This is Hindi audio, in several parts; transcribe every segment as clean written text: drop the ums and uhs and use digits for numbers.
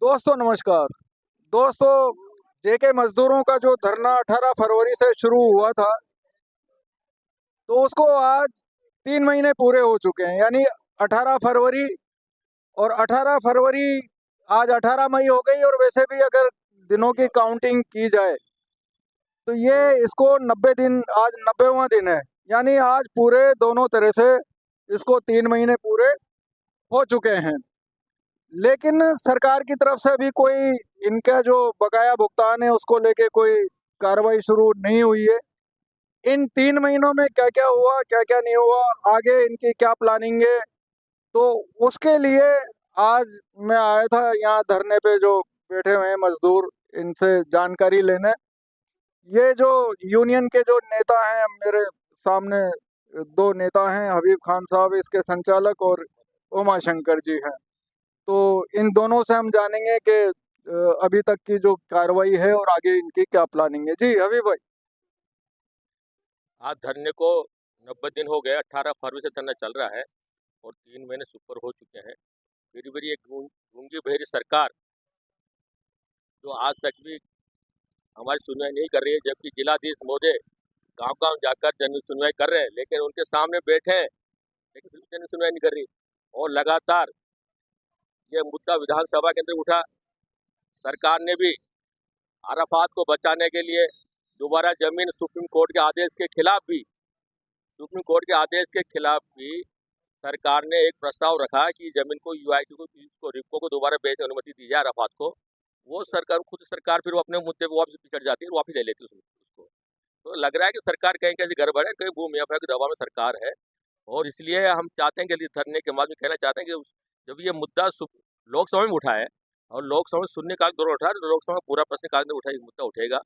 दोस्तों नमस्कार। दोस्तों, जेके मजदूरों का जो धरना 18 फरवरी से शुरू हुआ था, तो उसको आज 3 महीने पूरे हो चुके हैं। यानी 18 फरवरी और 18 फरवरी, आज 18 मई हो गई। और वैसे भी अगर दिनों की काउंटिंग की जाए तो ये इसको 90 दिन, आज 90वां दिन है। यानी आज पूरे दोनों तरह से इसको 3 महीने पूरे हो चुके हैं। लेकिन सरकार की तरफ से अभी कोई इनका जो बकाया भुगतान है उसको लेके कोई कार्रवाई शुरू नहीं हुई है। इन 3 महीनों में क्या क्या हुआ, क्या क्या नहीं हुआ, आगे इनकी क्या प्लानिंग है, तो उसके लिए आज मैं आया था यहाँ धरने पे। जो बैठे हुए हैं मजदूर, इनसे जानकारी लेने। ये जो यूनियन के जो नेता हैं मेरे सामने, दो नेता हैं, हबीब खान साहब इसके संचालक और उमा शंकर जी हैं। तो इन दोनों से हम जानेंगे कि अभी तक की जो कार्रवाई है और आगे इनकी क्या प्लानिंग है। जी हबीब भाई। आज धरने को 90 दिन हो गए। 18 फरवरी से धरना चल रहा है और 3 महीने से ऊपर हो चुके हैं। फिर भी ये गूंगी बहरी सरकार जो आज तक भी हमारी सुनवाई नहीं कर रही है, जबकि जिलाधीश महोदय गांव गांव जाकर जन सुनवाई कर रहे हैं, लेकिन उनके सामने बैठे हैं, लेकिन फिर भी जन सुनवाई नहीं कर रही। और लगातार ये मुद्दा विधानसभा के अंदर उठा। सरकार ने भी अराफात को बचाने के लिए दोबारा जमीन सुप्रीम कोर्ट के आदेश के खिलाफ भी सरकार ने एक प्रस्ताव रखा कि जमीन को यूआईटी को रिपको को दोबारा बेचने की अनुमति दी जाए अराफात को। वो सरकार फिर वो अपने मुद्दे पर वापस पिछड़ जाती है, वापस ले लेती है उसको। तो लग रहा है कि सरकार कहीं कैसी गड़बड़ है, कहीं भूमि माफिया के दबाव में सरकार है। और इसलिए हम चाहते हैं कि धरने के माध्यम कहना चाहते हैं कि जब ये मुद्दा लोकसभा में उठा है और लोकसभा में सुनने का दौर उठा है, तो लोकसभा में पूरा प्रश्नकाल में उठा मुद्दा उठेगा।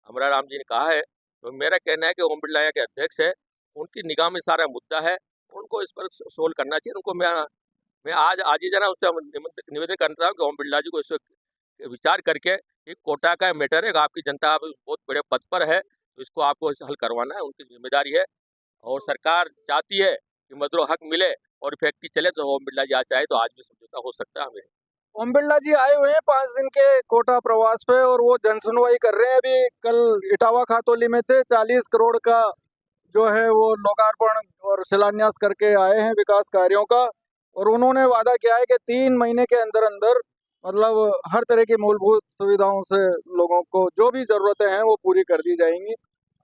अमरा राम जी ने कहा है, तो मेरा कहना है कि ओम बिरला के अध्यक्ष है, उनकी निगाह में सारा मुद्दा है, उनको इस पर सोल्व करना चाहिए। उनको मैं आज ही जना उससे निवेदन करता हूँ कि ओम बिरला जी को इस विचार करके, एक कोटा का मैटर है, आपकी जनता आप बहुत बड़े पद पर है, तो इसको आपको हल करवाना है, उनकी जिम्मेदारी है। और सरकार चाहती है कि मजदूरों हक मिले और फैक्ट्री चले, तो ओम बिरला जी आज चाहे तो आज भी समझौता हो सकता है हमें। ओम बिरला जी आए हुए हैं 5 दिन के कोटा प्रवास पे और वो जन सुनवाई कर रहे हैं। अभी कल इटावा खातोली में थे, 40 करोड़ का जो है वो लोकार्पण और शिलान्यास करके आए हैं विकास कार्यों का। और उन्होंने वादा किया है कि 3 महीने के अंदर अंदर, मतलब हर तरह की मूलभूत सुविधाओं से लोगों को जो भी जरूरतें हैं वो पूरी कर दी जाएंगी।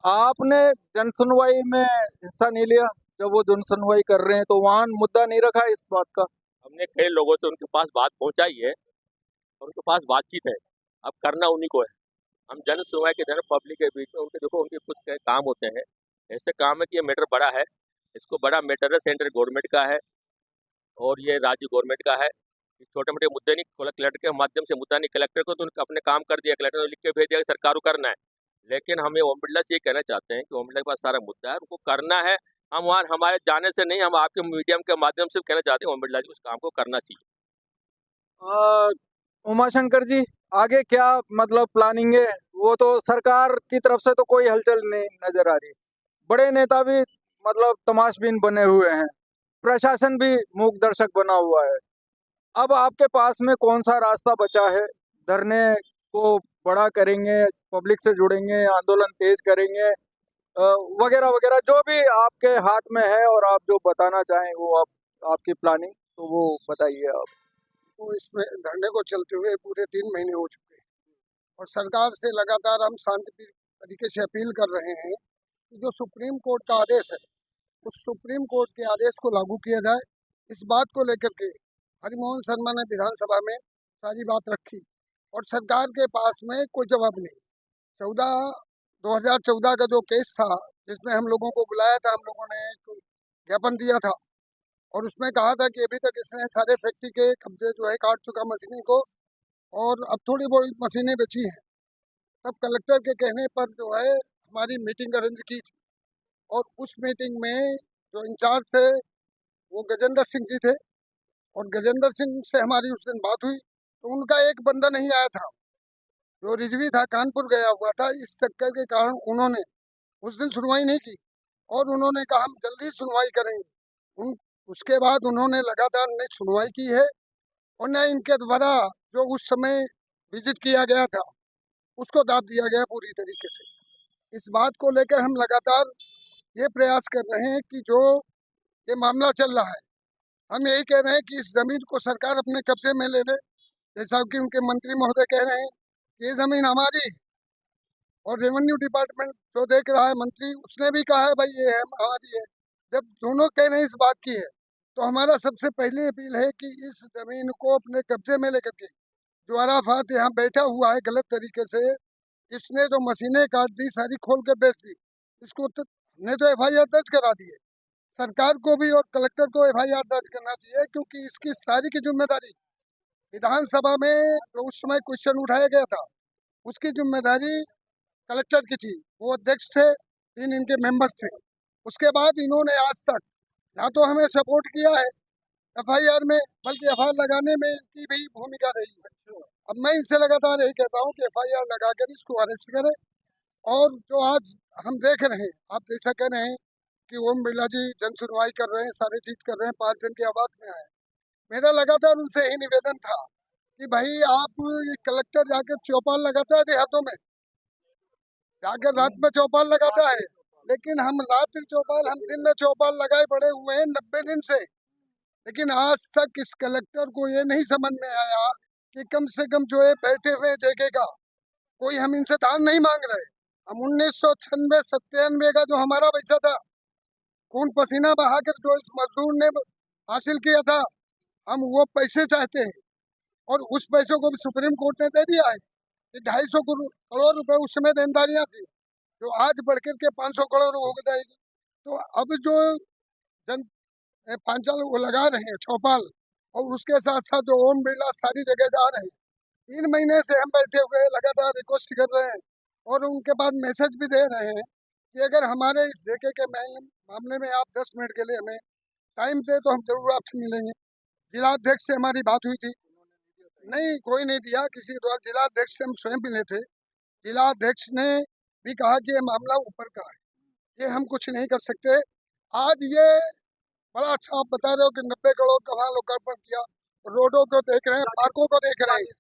आपने जन सुनवाई में हिस्सा नहीं लिया? जब वो जन सुनवाई कर रहे हैं तो वहाँ मुद्दा नहीं रखा इस बात का? हमने कई लोगों से उनके पास बात पहुंचाई है और उनके पास बातचीत है, अब करना उन्हीं को है। हम जन सुनवाई के जन पब्लिक के बीच में उनके देखो, उनके कुछ काम होते हैं, ऐसे काम है कि ये मैटर बड़ा है, इसको बड़ा मैटर है, सेंट्रल गवर्नमेंट का है और ये राज्य गवर्नमेंट का है। छोटे मोटे मुद्दे नहीं, कलेक्टर के माध्यम से मुद्दा नहीं, कलेक्टर को तो उनका अपने काम कर दिया, कलेक्टर ने लिख के भेज दिया कि सरकार को करना है। लेकिन हमें ओम बिरला से ये कहना चाहते हैं कि ओम बिरला के पास सारा मुद्दा है, उनको करना है। हम वहाँ हमारे जाने से नहीं, हम आपके मीडियम के माध्यम से कहना चाहते हैं ओम बिरला जी उस काम को करना चाहिए। उमा शंकर जी, आगे क्या मतलब प्लानिंग है? वो तो सरकार की तरफ से तो कोई हलचल नहीं नजर आ रही। बड़े नेता भी मतलब तमाशबीन बने हुए हैं, प्रशासन भी मूक दर्शक बना हुआ है। अब आपके पास में कौन सा रास्ता बचा है? धरने को बड़ा करेंगे, पब्लिक से जुड़ेंगे, आंदोलन तेज करेंगे, वगैरह वगैरह, जो भी आपके हाथ में है और आप जो बताना चाहें वो आप, आपकी प्लानिंग तो वो बताइए आप। तो इसमें धरने को चलते हुए पूरे 3 महीने हो चुके हैं और सरकार से लगातार हम शांति तरीके से अपील कर रहे हैं कि जो सुप्रीम कोर्ट का आदेश है, उस सुप्रीम कोर्ट के आदेश को लागू किया जाए। इस बात को लेकर के हरिमोहन शर्मा ने विधानसभा में सारी बात रखी और सरकार के पास में कोई जवाब नहीं। 2014 का जो केस था, जिसमें हम लोगों को बुलाया था, हम लोगों ने एक ज्ञापन दिया था और उसमें कहा था कि अभी तक इसने सारे फैक्ट्री के कब्जे जो है काट चुका मशीनी को और अब थोड़ी बहुत मशीनें बची हैं। तब कलेक्टर के कहने पर जो है हमारी मीटिंग अरेंज की थी और उस मीटिंग में जो इंचार्ज थे वो गजेंद्र सिंह जी थे और गजेंद्र सिंह से हमारी उस दिन बात हुई तो उनका एक बंदा नहीं आया था, जो रिजवी था कानपुर गया हुआ था। इस चक्कर के कारण उन्होंने उस दिन सुनवाई नहीं की और उन्होंने कहा हम जल्दी सुनवाई करेंगे। उसके बाद उन्होंने लगातार नहीं सुनवाई की है और न इनके द्वारा जो उस समय विजिट किया गया था उसको दाब दिया गया पूरी तरीके से। इस बात को लेकर हम लगातार ये प्रयास कर रहे हैं कि जो ये मामला चल रहा है, हम यही कह रहे हैं कि इस ज़मीन को सरकार अपने कब्जे में ले ले, जैसा कि उनके मंत्री महोदय कह रहे हैं कि ये ज़मीन हमारी है। और रेवेन्यू डिपार्टमेंट जो देख रहा है मंत्री, उसने भी कहा है भाई ये है हमारी है। जब दोनों कह रहे हैं इस बात की है, तो हमारा सबसे पहली अपील है कि इस ज़मीन को अपने कब्जे में लेकर के जो अराफात यहाँ बैठा हुआ है गलत तरीके से, इसने जो मशीनें काट दी सारी खोल के बेच दी, इसको तो हमने तो FIR दर्ज करा दी है। सरकार को भी और कलेक्टर को FIR दर्ज करना चाहिए, क्योंकि इसकी सारी की जिम्मेदारी विधानसभा में जो उस समय क्वेश्चन उठाया गया था उसकी जिम्मेदारी कलेक्टर की थी। वो अध्यक्ष थे, 3 इनके मेंबर्स थे। उसके बाद इन्होंने आज तक ना तो हमें सपोर्ट किया है FIR में, बल्कि FIR लगाने में इनकी भी भूमिका रही है। अब मैं इनसे लगातार यही कहता हूँ कि FIR लगाकर इसको अरेस्ट करें। और जो आज हम देख रहे हैं, आप जैसा कह रहे हैं कि ओम बिरला जी जन सुनवाई कर रहे हैं, सारी चीज कर रहे हैं, 5 जन की आवाज में आए। मेरा लगातार उनसे यही निवेदन था कि भाई आप ये कलेक्टर जाकर चौपाल लगाता है देहातों में, जाकर रात में चौपाल लगाता है, लेकिन हम रात्रि चौपाल, हम दिन में चौपाल लगाए बड़े हुए हैं 90 दिन से। लेकिन आज तक इस कलेक्टर को ये नहीं समझ में आया कि कम से कम जो है बैठे हुए जगह कोई हम इनसे दान नहीं मांग रहे। हम 1996-97 का जो हमारा पैसा था, खून पसीना बहाकर जो इस मजदूर ने हासिल किया था, हम वो पैसे चाहते हैं। और उस पैसों को भी सुप्रीम कोर्ट ने दे दिया है कि 250 करोड़ रुपए उस समय देनदारियां थी, जो आज बढ़कर के 500 करोड़ हो जाएगी। तो अब जो जन पांचाल वो लगा रहे हैं चौपाल, और उसके साथ साथ जो ओम बिरला सारी जगह जा रहे हैं, 3 महीने से हम बैठे हुए लगातार रिक्वेस्ट कर रहे हैं और उनके बाद मैसेज भी दे रहे हैं कि अगर हमारे इस जेके के मामले में आप 10 मिनट के लिए हमें टाइम दे तो हम जरूर आपसे मिलेंगे। जिलाध्यक्ष से हमारी बात हुई थी, नहीं कोई नहीं दिया किसी के द्वारा। जिलाध्यक्ष से हम स्वयं मिले थे, जिलाध्यक्ष ने भी कहा कि ये मामला ऊपर का है, ये हम कुछ नहीं कर सकते। आज ये बड़ा अच्छा आप बता रहे हो कि 90 करोड़ का वहाँ लोकार्पण किया, रोडों को देख रहे हैं, पार्कों को देख रहे हैं,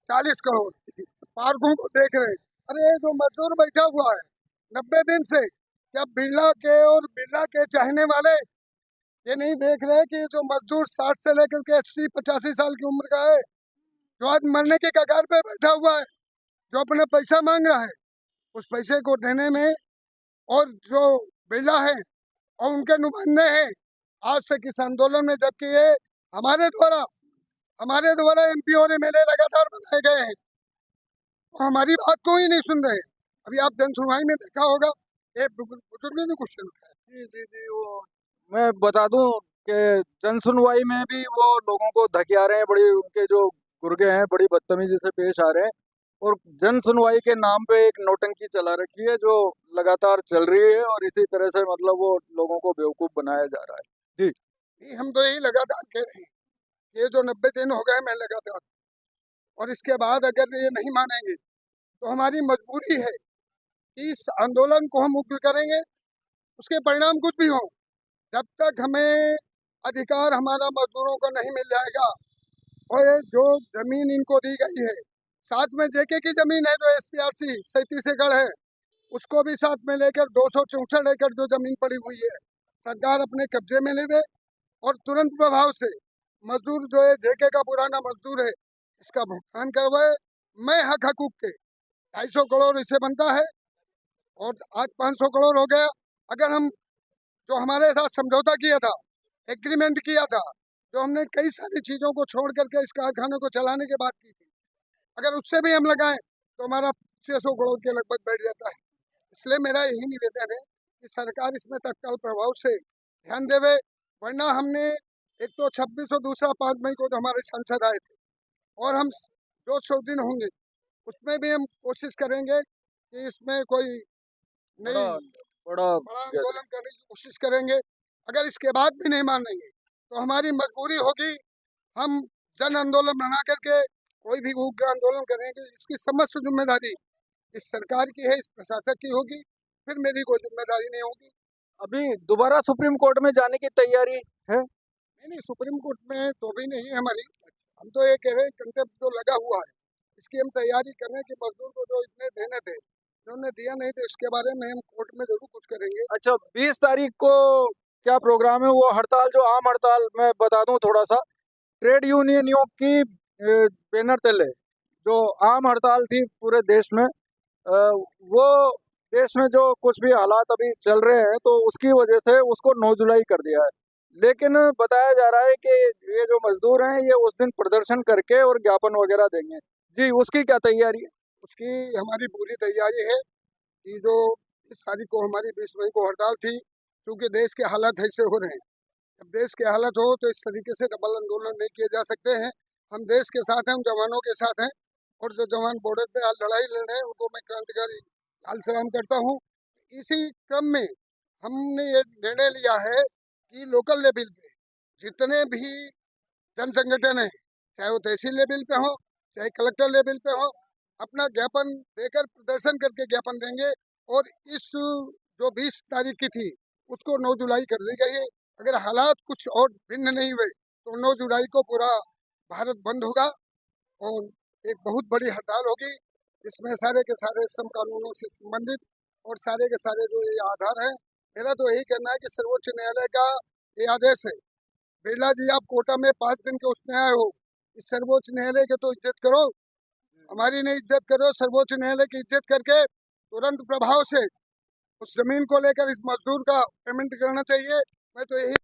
40 करोड़ पार्कों को देख रहे हैं। अरे जो मजदूर बैठा हुआ है 90 दिन से, क्या बिरला के और बिरला के चाहने वाले ये नहीं देख रहे कि जो मजदूर 60 से लेकर के 80-85 साल की उम्र का है, जो आज मरने के कगार पे बैठा हुआ है, जो अपने पैसा मांग रहा है, उस पैसे को देने में, और जो बिरला है और उनके नुमाइंदे हैं आज तक इस आंदोलन में, जबकि ये हमारे द्वारा MP और MLA लगातार बनाए गए हैं, तो हमारी बात को ही नहीं सुन रहे। अभी आप जन सुनवाई में देखा होगा, ये बुजुर्ग ने क्वेश्चन उठाया। जी जी जी, वो मैं बता दूं कि जन सुनवाई में भी वो लोगों को धकिया रहे हैं, बड़ी उनके जो गुर्गे हैं बड़ी बदतमीजी से पेश आ रहे हैं, और जन सुनवाई के नाम पे एक नौटंकी चला रखी है जो लगातार चल रही है, और इसी तरह से मतलब वो लोगों को बेवकूफ बनाया जा रहा है। जी, हम तो यही लगातार कह रहे हैं, ये जो 90 दिन हो गए मैं लगातार, और इसके बाद अगर ये नहीं मानेंगे तो हमारी मजबूरी है कि इस आंदोलन को हम उग्र करेंगे, उसके परिणाम कुछ भी हो। जब तक हमें अधिकार हमारा मजदूरों को नहीं मिल जाएगा, और ये जो जमीन इनको दी गई है, साथ में जेके की जमीन है जो SPRC 37 एकड़ है, उसको भी साथ में लेकर 264 एकड़ जो जमीन पड़ी हुई है सरकार अपने कब्जे में ले दे, और तुरंत प्रभाव से मजदूर जो है जेके का पुराना मजदूर है इसका भुगतान करवाए। मैं हक हकूक के 250 करोड़ इसे बनता है, और आज 500 करोड़ हो गया। अगर हम जो हमारे साथ समझौता किया था, एग्रीमेंट किया था, जो हमने कई सारी चीज़ों को छोड़ करके इस कारखाने को चलाने के बाद की थी, अगर उससे भी हम लगाएं तो हमारा 600 करोड़ के लगभग बैठ जाता है। इसलिए मेरा यही निवेदन है कि सरकार इसमें तत्काल प्रभाव से ध्यान देवे, वरना हमने एक तो 26 और दूसरा 5 मई को जो हमारे सांसद आए थे, और हम जो 100 दिन होंगे उसमें भी हम कोशिश करेंगे कि इसमें कोई बड़ा नई बड़ा बड़ा आंदोलन करने की कोशिश करेंगे। अगर इसके बाद भी नहीं मानेंगे तो हमारी मजबूरी होगी, हम जन आंदोलन बना करके कोई भी उग्र आंदोलन करेंगे। इसकी समस्त जिम्मेदारी इस सरकार की है, इस प्रशासक की होगी, फिर मेरी कोई जिम्मेदारी नहीं होगी। अभी दोबारा सुप्रीम कोर्ट में जाने की तैयारी है? नहीं, सुप्रीम कोर्ट में तो भी नहीं है हमारी, हम तो ये कह रहे हैं कंटेम्प्ट जो लगा हुआ है इसकी हम तैयारी कर रहे हैं कि मजदूर को जो इतने देने थे उन्होंने दिया नहीं तो इसके बारे में हम कोर्ट में जरूर कुछ करेंगे। अच्छा, 20 तारीख को क्या प्रोग्राम है? वो हड़ताल जो आम हड़ताल, मैं बता दूं थोड़ा सा, ट्रेड यूनियनों की बैनर तले जो आम हड़ताल थी पूरे देश में, वो देश में जो कुछ भी हालात अभी चल रहे हैं तो उसकी वजह से उसको 9 जुलाई कर दिया है। लेकिन बताया जा रहा है कि ये जो मजदूर हैं ये उस दिन प्रदर्शन करके और ज्ञापन वगैरह देंगे। जी, उसकी क्या तैयारी है? उसकी हमारी पूरी तैयारी है कि जो इस तारीख को हमारी 20 मई को हड़ताल थी, क्योंकि देश के हालात ऐसे हो रहे हैं, जब देश के हालात हो तो इस तरीके से डबल आंदोलन नहीं किए जा सकते हैं। हम देश के साथ हैं, हम जवानों के साथ हैं, और जो जवान बॉर्डर पे आज लड़ाई लड़ रहे हैं उनको मैं क्रांतिकारी लाल सलाम करता हूँ। इसी क्रम में हमने ये निर्णय लिया है कि लोकल लेवल पे जितने भी जन संगठन हैं, चाहे वो तहसील लेवल पे हो चाहे कलेक्टर लेवल पे हो, अपना ज्ञापन देकर प्रदर्शन करके ज्ञापन देंगे। और इस जो 20 तारीख की थी उसको 9 जुलाई कर दी गई है। अगर हालात कुछ और भिन्न नहीं हुए तो 9 जुलाई को पूरा भारत बंद होगा और एक बहुत बड़ी हड़ताल होगी। इसमें सारे के सारे श्रम कानूनों से संबंधित और सारे के सारे जो ये आधार हैं, मेरा तो यही कहना है कि सर्वोच्च न्यायालय का ये आदेश है। बिरला जी, आप कोटा में 5 दिन के उसमें आए हो, इस सर्वोच्च न्यायालय की तो इज्जत करो, हमारी नहीं इज्जत करो। सर्वोच्च न्यायालय की इज्जत करके तुरंत प्रभाव से उस जमीन को लेकर इस मजदूर का पेमेंट करना चाहिए। मैं तो यही